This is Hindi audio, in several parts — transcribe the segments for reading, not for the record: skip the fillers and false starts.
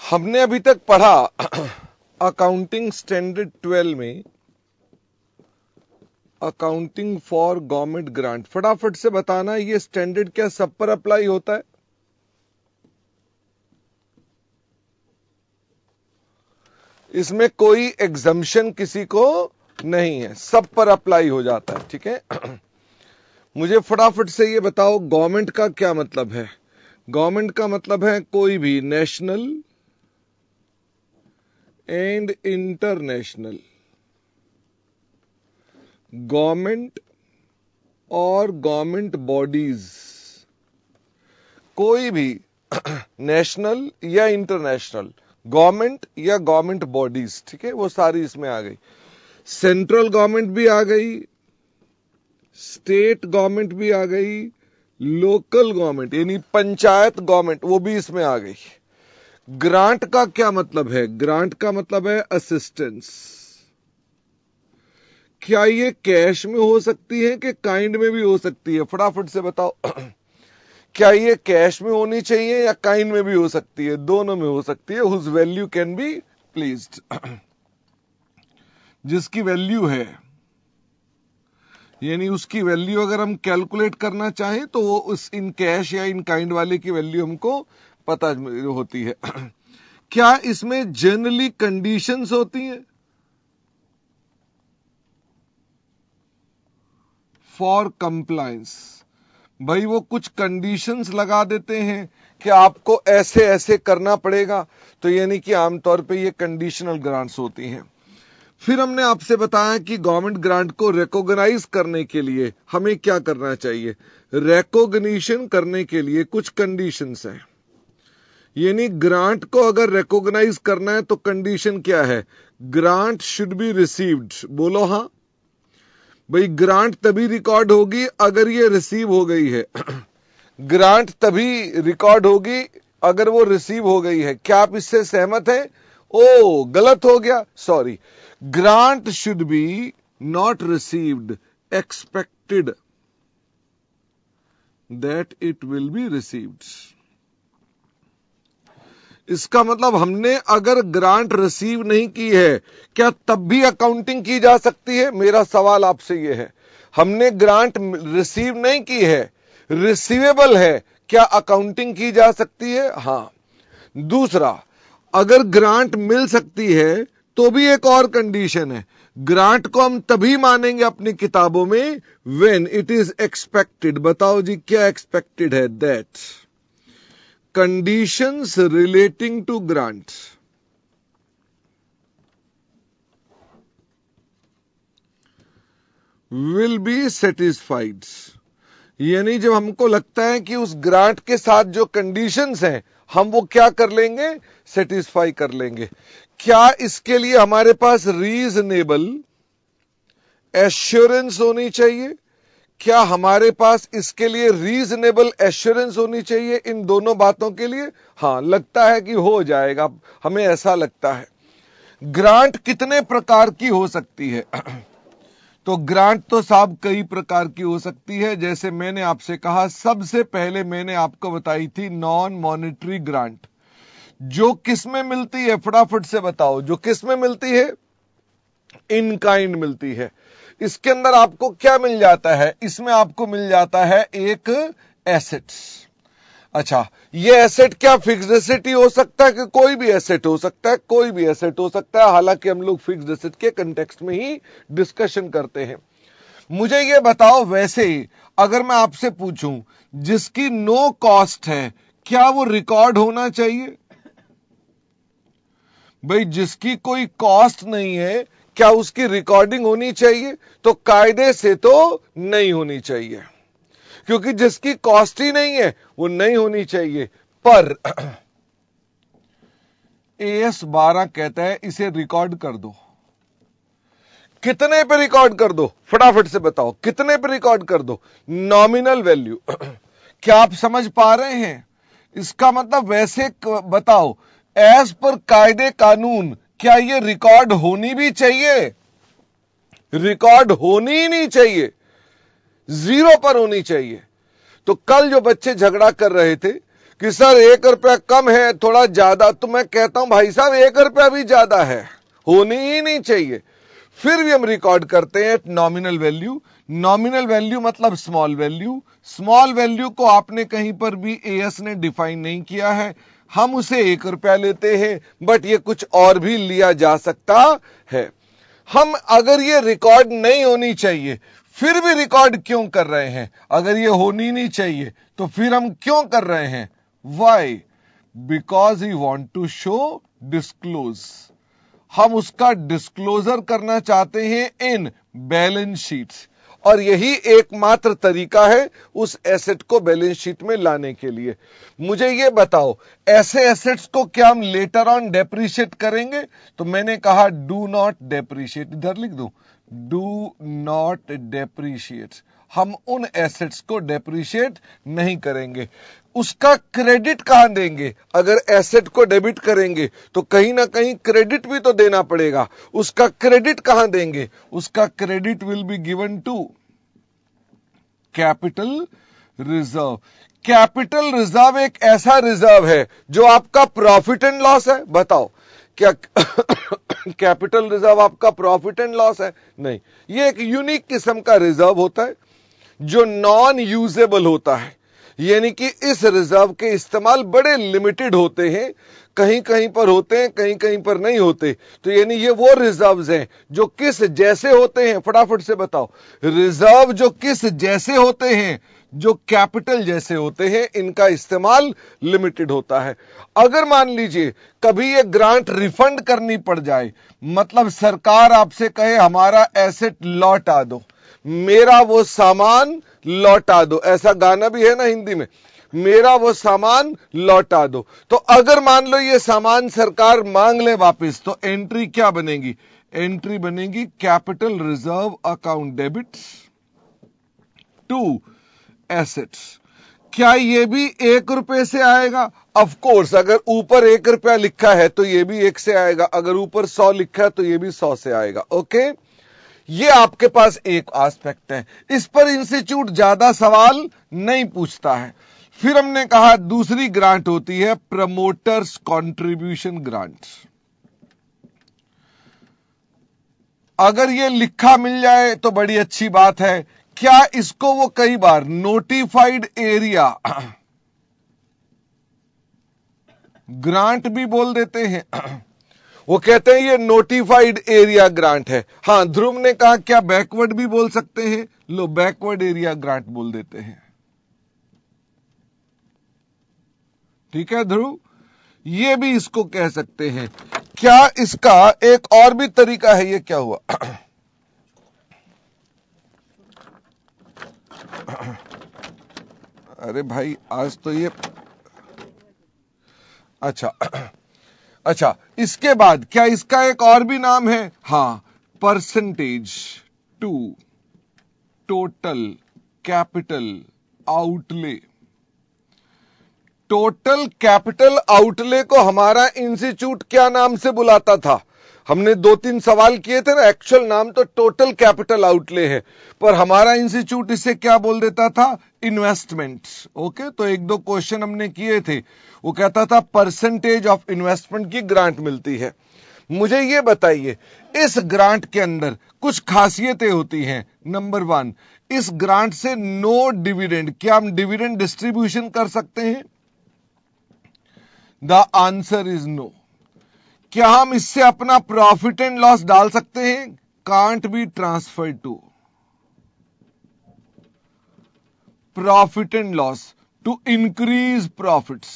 हमने अभी तक पढ़ा अकाउंटिंग स्टैंडर्ड 12 में अकाउंटिंग फॉर गवर्नमेंट ग्रांट। फटाफट से बताना ये स्टैंडर्ड क्या सब पर अप्लाई होता है? इसमें कोई एग्जम्पशन किसी को नहीं है, सब पर अप्लाई हो जाता है। ठीक है, मुझे फटाफट से ये बताओ गवर्नमेंट का क्या मतलब है? गवर्नमेंट का मतलब है कोई भी नेशनल एंड इंटरनेशनल गवर्नमेंट और गवर्नमेंट बॉडीज, कोई भी नेशनल या इंटरनेशनल गवर्नमेंट या गवर्नमेंट बॉडीज, ठीक है, वो सारी इसमें आ गई। सेंट्रल गवर्नमेंट भी आ गई, स्टेट गवर्नमेंट भी आ गई, लोकल गवर्नमेंट यानी पंचायत गवर्नमेंट वो भी इसमें आ गई। ग्रांट का क्या मतलब है? ग्रांट का मतलब है असिस्टेंस। क्या ये कैश में हो सकती है कि काइंड में भी हो सकती है? फटाफट से बताओ क्या ये कैश में होनी चाहिए या काइंड में भी हो सकती है? दोनों में हो सकती है। Whose value can be pleased, जिसकी वैल्यू है, यानी उसकी वैल्यू अगर हम कैलकुलेट करना चाहें तो वो उस इन कैश या इन काइंड वाले की वैल्यू हमको पता होती है। क्या इसमें जनरली कंडीशंस होती हैं फॉर कंप्लायंस? भाई वो कुछ कंडीशंस लगा देते हैं कि आपको ऐसे ऐसे करना पड़ेगा, तो यानी कि आमतौर पे ये कंडीशनल ग्रांट्स होती हैं। फिर हमने आपसे बताया कि गवर्नमेंट ग्रांट को रिकॉग्नाइज करने के लिए हमें क्या करना चाहिए। रिकॉग्निशन करने के लिए कुछ कंडीशंस हैं, यानी ग्रांट को अगर रिकॉग्नाइज करना है तो कंडीशन क्या है? Grant should be received. बोलो हां भाई, ग्रांट तभी रिकॉर्ड होगी अगर ये रिसीव हो गई है। ग्रांट तभी रिकॉर्ड होगी अगर वो रिसीव हो गई है। क्या आप इससे सहमत हैं? ओ गलत हो गया, sorry. Grant should be not received, expected that it will be received. इसका मतलब हमने अगर ग्रांट रिसीव नहीं की है, क्या तब भी अकाउंटिंग की जा सकती है? मेरा सवाल आपसे यह है। हमने ग्रांट रिसीव नहीं की है, रिसीवेबल है, क्या अकाउंटिंग की जा सकती है? हां। दूसरा, अगर ग्रांट मिल सकती है तो भी एक और कंडीशन है। ग्रांट को हम तभी मानेंगे अपनी किताबों में व्हेन इट इज एक्सपेक्टेड। बताओ जी क्या एक्सपेक्टेड है? That conditions relating to grant will be satisfied। यानी जब हमको लगता है कि उस ग्रांट के साथ जो कंडीशंस हैं हम वो क्या कर लेंगे? सेटिस्फाई कर लेंगे। क्या इसके लिए हमारे पास रीजनेबल एश्योरेंस होनी चाहिए? क्या हमारे पास इसके लिए रीजनेबल एश्योरेंस होनी चाहिए? इन दोनों बातों के लिए हां, लगता है कि हो जाएगा, हमें ऐसा लगता है। ग्रांट कितने प्रकार की हो सकती है? तो ग्रांट तो साहब कई प्रकार की हो सकती है। जैसे मैंने आपसे कहा, सबसे पहले मैंने आपको बताई थी नॉन मॉनेटरी ग्रांट, जो किस में मिलती है? फटाफट से बताओ, जो किस में मिलती है? इन काइंड मिलती है। इसके अंदर आपको क्या मिल जाता है? इसमें आपको मिल जाता है एक एसेट्स। अच्छा, ये एसेट क्या फिक्स्ड एसेट ही हो सकता है कि कोई भी एसेट हो सकता है? कोई भी एसेट हो सकता है। हालांकि हम लोग फिक्स्ड एसेट के कंटेक्स्ट में ही डिस्कशन करते हैं। मुझे ये बताओ, वैसे अगर मैं आपसे पूछूं जिसकी नो कॉस्ट है, क्या वो रिकॉर्ड होना चाहिए? भाई जिसकी कोई कॉस्ट नहीं है, क्या उसकी रिकॉर्डिंग होनी चाहिए? तो कायदे से तो नहीं होनी चाहिए, क्योंकि जिसकी कॉस्ट ही नहीं है वो नहीं होनी चाहिए। पर AS 12 कहता है इसे रिकॉर्ड कर दो। कितने पे रिकॉर्ड कर दो? फटाफट से बताओ, कितने पे रिकॉर्ड कर दो? Nominal value. क्या आप समझ पा रहे हैं? इसका मतलब वैसे बताओ, एज पर कायदे कानून क्या ये रिकॉर्ड होनी भी चाहिए? रिकॉर्ड होनी ही नहीं चाहिए, जीरो पर होनी चाहिए। तो कल जो बच्चे झगड़ा कर रहे थे कि सर 1 रुपया कम है, थोड़ा ज्यादा, तो मैं कहता हूं भाई साहब 1 रुपया भी ज्यादा है, होनी ही नहीं चाहिए। फिर भी हम रिकॉर्ड करते हैं नॉमिनल वैल्यू। नॉमिनल वैल्यू मतलब स्मॉल वैल्यू। स्मॉल वैल्यू को आपने कहीं पर भी एएस ने डिफाइन नहीं किया है, हम उसे 1 रुपया लेते हैं, बट ये कुछ और भी लिया जा सकता है। हम अगर ये रिकॉर्ड नहीं होनी चाहिए फिर भी रिकॉर्ड क्यों कर रहे हैं? अगर ये होनी नहीं चाहिए तो फिर हम क्यों कर रहे हैं? Why? Because we want to show disclose. हम उसका डिस्क्लोजर करना चाहते हैं इन बैलेंस शीट्स, और यही एकमात्र तरीका है उस एसेट को बैलेंस शीट में लाने के लिए। मुझे ये बताओ, ऐसे एसेट्स को क्या हम लेटर ऑन डेप्रिशिएट करेंगे? तो मैंने कहा डू नॉट डेप्रिशिएट, इधर लिख दूं, डू नॉट डेप्रिशिएट। हम उन एसेट्स को डेप्रिशिएट नहीं करेंगे। उसका क्रेडिट कहां देंगे? अगर एसेट को डेबिट करेंगे तो कहीं ना कहीं क्रेडिट भी तो देना पड़ेगा। उसका क्रेडिट कहां देंगे? उसका credit will be given to capital reserve. Capital reserve एक ऐसा रिजर्व है जो आपका प्रॉफिट एंड लॉस है। बताओ, क्या कैपिटल रिजर्व आपका प्रॉफिट एंड लॉस है? नहीं, ये एक यूनिक किस्म का रिजर्व होता है जो नॉन यूजेबल होता है, यानी कि इस रिजर्व के इस्तेमाल बड़े लिमिटेड होते हैं, कहीं कहीं पर होते हैं, कहीं कहीं पर नहीं होते। तो यानी ये वो रिजर्व्स हैं जो किस जैसे होते हैं? फटाफट से बताओ, रिजर्व जो किस जैसे होते हैं? जो कैपिटल जैसे होते हैं, इनका इस्तेमाल लिमिटेड होता है। अगर मान लीजिए कभी ये ग्रांट रिफंड करनी पड़ जाए, मतलब सरकार आपसे कहे हमारा एसेट लौटा दो, मेरा वो सामान लौटा दो, ऐसा गाना भी है ना हिंदी में, मेरा वो सामान लौटा दो। तो अगर मान लो ये सामान सरकार मांग ले वापस, तो एंट्री क्या बनेगी? एंट्री बनेगी capital reserve account debit to assets. क्या ये भी 1 रुपए से आएगा? ऑफ कोर्स, अगर ऊपर 1 रुपया लिखा है तो ये भी 1 से आएगा, अगर ऊपर 100 लिखा है तो ये भी 100 से आएगा। ओके, ये आपके पास एक एस्पेक्ट है, इस पर इंस्टीट्यूट ज्यादा सवाल नहीं पूछता है। फिर हमने कहा दूसरी ग्रांट होती है प्रमोटर्स कंट्रीब्यूशन ग्रांट। अगर ये लिखा मिल जाए तो बड़ी अच्छी बात है। क्या इसको वो कई बार नोटिफाइड एरिया ग्रांट भी बोल देते हैं? वो कहते हैं ये नोटिफाइड एरिया ग्रांट है। हां, ध्रुव ने कहा क्या बैकवर्ड भी बोल सकते हैं? लो, बैकवर्ड एरिया ग्रांट बोल देते हैं। ठीक है ध्रुव, ये भी इसको कह सकते हैं। क्या इसका एक और भी तरीका है? ये क्या हुआ? अरे भाई, आज तो ये अच्छा, इसके बाद क्या इसका एक और भी नाम है? हां, percentage to total capital outlay. Total capital outlay को हमारा इंस्टीट्यूट क्या नाम से बुलाता था? हमने 2-3 सवाल किए थे ना, एक्चुअल नाम तो टोटल कैपिटल आउटले है, पर हमारा इंस्टीट्यूट इसे क्या बोल देता था? इन्वेस्टमेंट। ओके, तो 1-2 क्वेश्चन हमने किए थे, वो कहता था परसेंटेज ऑफ इन्वेस्टमेंट की ग्रांट मिलती है। मुझे ये बताइए, इस ग्रांट के अंदर कुछ खासियतें होती हैं। नंबर 1, इस ग्रांट से नो डिविडेंड। क्या हम डिविडेंड डिस्ट्रीब्यूशन कर सकते हैं? The answer is no. क्या हम इससे अपना प्रॉफिट एंड लॉस डाल सकते हैं? Can't be transfer to profit and loss to increase profits.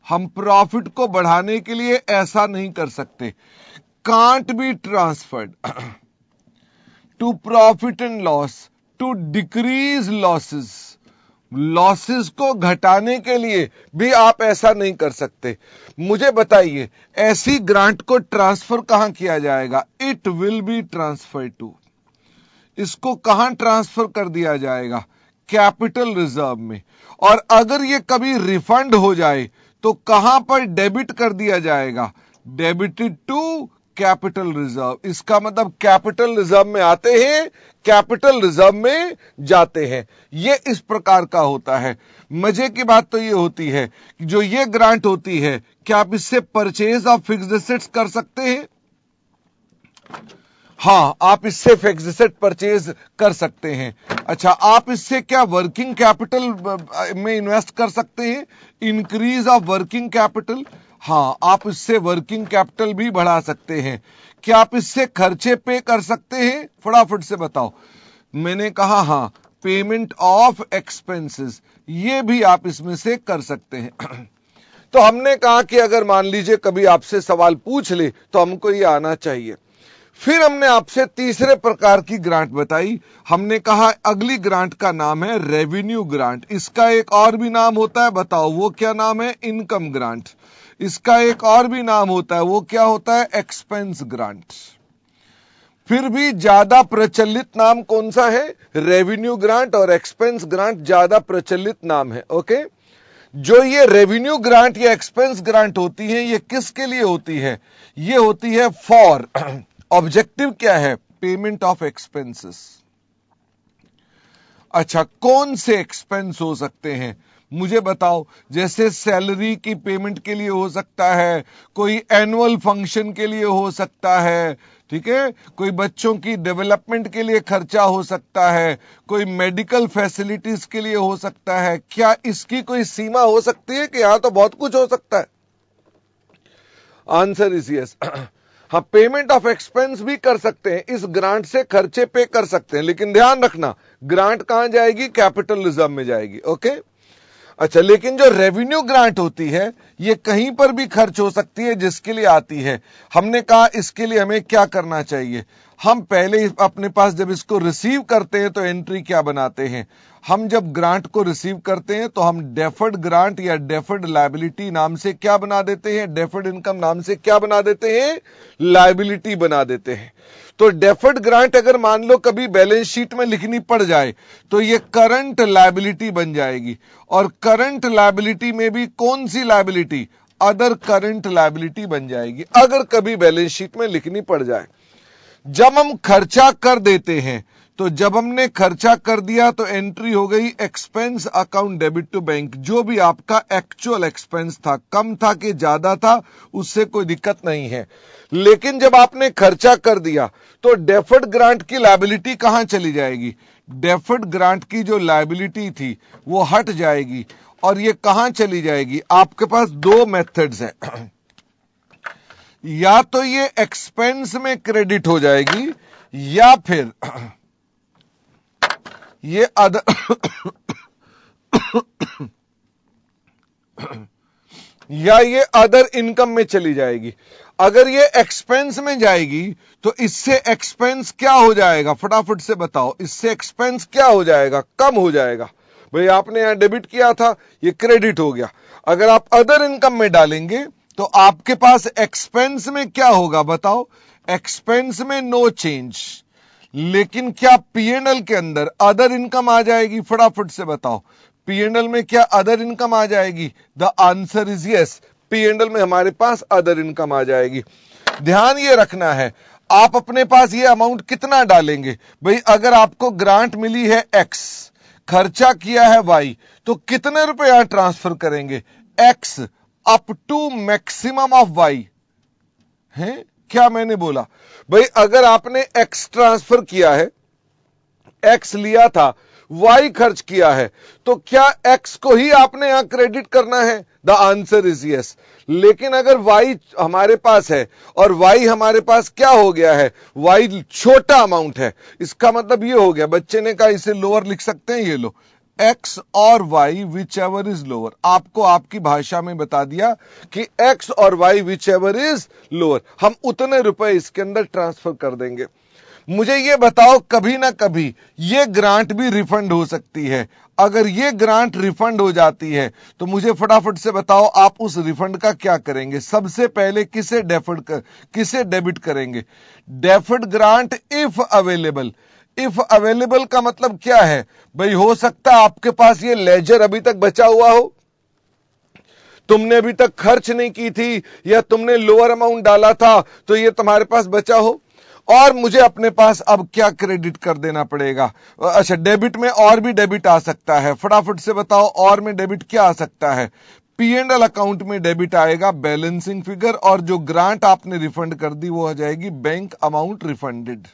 हम प्रॉफिट को बढ़ाने के लिए ऐसा नहीं कर सकते। Can't be transferred to profit and loss to decrease losses. Losses को घटाने के लिए भी आप ऐसा नहीं कर सकते। मुझे बताइए, ऐसी ग्रांट को ट्रांसफर कहां किया जाएगा? It will be transfer to. इसको कहां ट्रांसफर कर दिया जाएगा? कैपिटल रिजर्व में। और अगर ये कभी रिफंड हो जाए तो कहां पर डेबिट कर दिया जाएगा? Debited to capital reserve. इसका मतलब कैपिटल रिजर्व में आते हैं, कैपिटल रिजर्व में जाते हैं। ये इस प्रकार का होता है। मजे की बात तो ये होती है कि जो ये ग्रांट होती है, क्या आप इससे परचेज ऑफ फिक्स्ड एसेट्स कर सकते हैं? हां, आप इससे फिक्स्ड एसेट परचेज कर सकते हैं। अच्छा, आप इससे क्या वर्किंग कैपिटल में इन्वेस्ट कर सकते हैं? Increase of working capital. हां, आप इससे वर्किंग कैपिटल भी बढ़ा सकते हैं। क्या आप इससे खर्चे पे कर सकते हैं? फटाफट से बताओ। मैंने कहा हां, पेमेंट ऑफ एक्सपेंसेस, ये भी आप इसमें से कर सकते हैं। तो हमने कहा कि अगर मान लीजिए कभी आपसे सवाल पूछ ले तो हमको ये आना चाहिए। फिर हमने आपसे तीसरे प्रकार की ग्रांट बताई। हमने कहा अगली ग्रांट का नाम है रेवेन्यू ग्रांट। इसका एक और भी नाम होता है, बताओ वो क्या नाम है? Income grant. इसका एक और भी नाम होता है, वो क्या होता है? Expense grant. फिर भी ज्यादा प्रचलित नाम कौन सा है? रेवेन्यू ग्रांट और एक्सपेंस ग्रांट ज्यादा प्रचलित नाम है। ओके, जो ये रेवेन्यू ग्रांट या एक्सपेंस ग्रांट होती है, ये किसके लिए होती है? ये होती है फॉर, ऑब्जेक्टिव क्या है? Payment of expenses. अच्छा, कौन से एक्सपेंस हो सकते हैं? मुझे बताओ। जैसे सैलरी की पेमेंट के लिए हो सकता है, कोई एनुअल फंक्शन के लिए हो सकता है, ठीक है, कोई बच्चों की डेवलपमेंट के लिए खर्चा हो सकता है, कोई मेडिकल फैसिलिटीज के लिए हो सकता है। क्या इसकी कोई सीमा हो सकती है कि यहां तो बहुत कुछ हो सकता है? Answer is yes. हाँ, पेमेंट ऑफ एक्सपेंस भी कर सकते हैं, इस ग्रांट से खर्चे पे कर सकते हैं, लेकिन ध्यान रखना ग्रांट कहां जाएगी? कैपिटल रिजर्व में जाएगी। ओके, अच्छा, लेकिन जो रेवेन्यू ग्रांट होती है, ये कहीं पर भी खर्च हो सकती है जिसके लिए आती है। हमने कहा इसके लिए हमें क्या करना चाहिए? हम पहले अपने पास जब इसको रिसीव करते हैं तो एंट्री क्या बनाते हैं? हम जब ग्रांट को रिसीव करते हैं तो हम डेफर्ड ग्रांट या डेफर्ड लायबिलिटी नाम से क्या बना देते हैं? डेफर्ड इनकम नाम से क्या बना देते हैं? लायबिलिटी बना देते हैं। तो डेफर्ड ग्रांट अगर मान लो कभी बैलेंस शीट में लिखनी पड़ जाए तो ये करंट लायबिलिटी बन जाएगी। और करंट लायबिलिटी में भी कौन सी लायबिलिटी? अदर करंट लायबिलिटी बन जाएगी, अगर कभी बैलेंस शीट में लिखनी पड़ जाए। जब हम खर्चा कर देते हैं, तो जब हमने खर्चा कर दिया तो एंट्री हो गई expense account debit to bank. जो भी आपका एक्चुअल एक्सपेंस था, कम था कि ज्यादा था, उससे कोई दिक्कत नहीं है। लेकिन जब आपने खर्चा कर दिया तो डेफर्ड ग्रांट की लायबिलिटी कहां चली जाएगी? डेफर्ड ग्रांट की जो लायबिलिटी थी वो हट जाएगी। और ये कहां चली जाएगी? आपके पास दो मेथड्स हैं, या तो ये एक्सपेंस में क्रेडिट हो जाएगी, या फिर ये अदर इनकम में चली जाएगी। अगर ये एक्सपेंस में जाएगी तो इससे एक्सपेंस क्या हो जाएगा? फटाफट से बताओ, इससे एक्सपेंस क्या हो जाएगा? कम हो जाएगा। भाई आपने यहां डेबिट किया था, ये क्रेडिट हो गया। अगर आप अदर इनकम में डालेंगे तो आपके पास एक्सपेंस में क्या होगा? बताओ। एक्सपेंस में नो चेंज, लेकिन क्या पीएनएल के अंदर अदर इनकम आ जाएगी? फटाफट से बताओ, पीएनएल में क्या अदर इनकम आ जाएगी? The answer is yes, PNL में हमारे पास अदर इनकम आ जाएगी। ध्यान ये रखना है, आप अपने पास ये अमाउंट कितना डालेंगे? भाई अगर आपको ग्रांट मिली है एक्स, खर्चा किया है वाई, तो कितने रुपए यहां ट्रांसफर करेंगे? X up to maximum of Y है। क्या मैंने बोला? भाई अगर आपने एक्स ट्रांसफर किया है, एक्स लिया था, वाई खर्च किया है, तो क्या एक्स को ही आपने यहां क्रेडिट करना है? The answer is yes. लेकिन अगर वाई हमारे पास है और वाई हमारे पास क्या हो गया है? वाई छोटा अमाउंट है, इसका मतलब ये हो गया, बच्चे ने कहा इसे लोअर लिख सकते हैं, ये लो एक्स और Y whichever is lower. आपको आपकी भाषा में बता दिया कि एक्स और Y whichever is lower, हम उतने रुपए इसके अंदर ट्रांसफर कर देंगे। मुझे ये बताओ, कभी ना कभी ये ग्रांट भी रिफंड हो सकती है। अगर ये ग्रांट रिफंड हो जाती है तो मुझे फटाफट से बताओ, आप उस रिफंड का क्या करेंगे? सबसे पहले किसे डेबिट करेंगे? Deferred grant if available. If available का मतलब क्या है? भाई हो सकता है आपके पास ये लेजर अभी तक बचा हुआ हो, तुमने अभी तक खर्च नहीं की थी या तुमने लोअर अमाउंट डाला था तो ये तुम्हारे पास बचा हो, और मुझे अपने पास अब क्या क्रेडिट कर देना पड़ेगा। अच्छा, डेबिट में और भी डेबिट आ सकता है, फटाफट से बताओ और में डेबिट क्या आ सकता है। P&L अकाउंट में डेबिट आएगा बैलेंसिंग फिगर, और जो ग्रांट आपने रिफंड कर दी वो हो जाएगी बैंक अमाउंट रिफंडेड।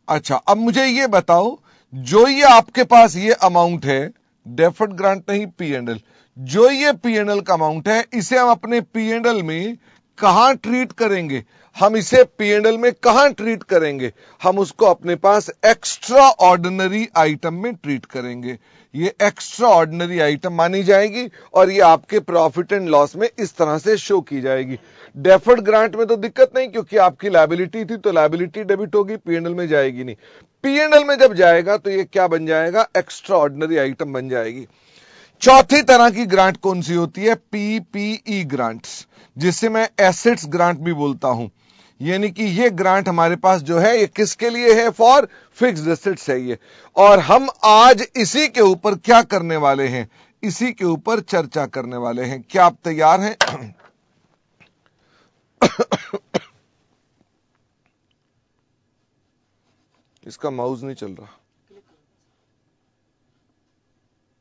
अच्छा, अब मुझे ये बताओ, जो ये आपके पास ये अमाउंट है, डेफर्ड ग्रांट नहीं P&L, जो ये P&L का अमाउंट है, इसे हम अपने P&L में कहां ट्रीट करेंगे? हम इसे P&L में कहां ट्रीट करेंगे? हम उसको अपने पास एक्स्ट्रा ऑर्डिनरी आइटम में ट्रीट करेंगे। ये एक्स्ट्रा ऑर्डिनरी आइटम मानी जाएगी और ये आपके प्रॉफिट एंड लॉस में इस तरह से शो की जाएगी। डेफर्ड ग्रांट में तो दिक्कत नहीं, क्योंकि आपकी लायबिलिटी थी तो लायबिलिटी डेबिट होगी, P&L में जाएगी नहीं। P&L में जब जाएगा तो ये क्या बन जाएगा? एक्स्ट्रा ऑर्डिनरी आइटम बन जाएगी। चौथी तरह की ग्रांट कौन सी होती है? PPE ग्रांट्स, जिसे मैं एसेट्स ग्रांट भी बोलता हूं। यानी कि ये ग्रांट हमारे पास जो है ये किसके लिए है? फॉर फिक्स्ड एसेट्स है ये। और हम आज इसी के ऊपर क्या करने वाले हैं? इसी के ऊपर चर्चा करने वाले हैं। क्या आप तैयार हैं? इसका माउस नहीं चल रहा।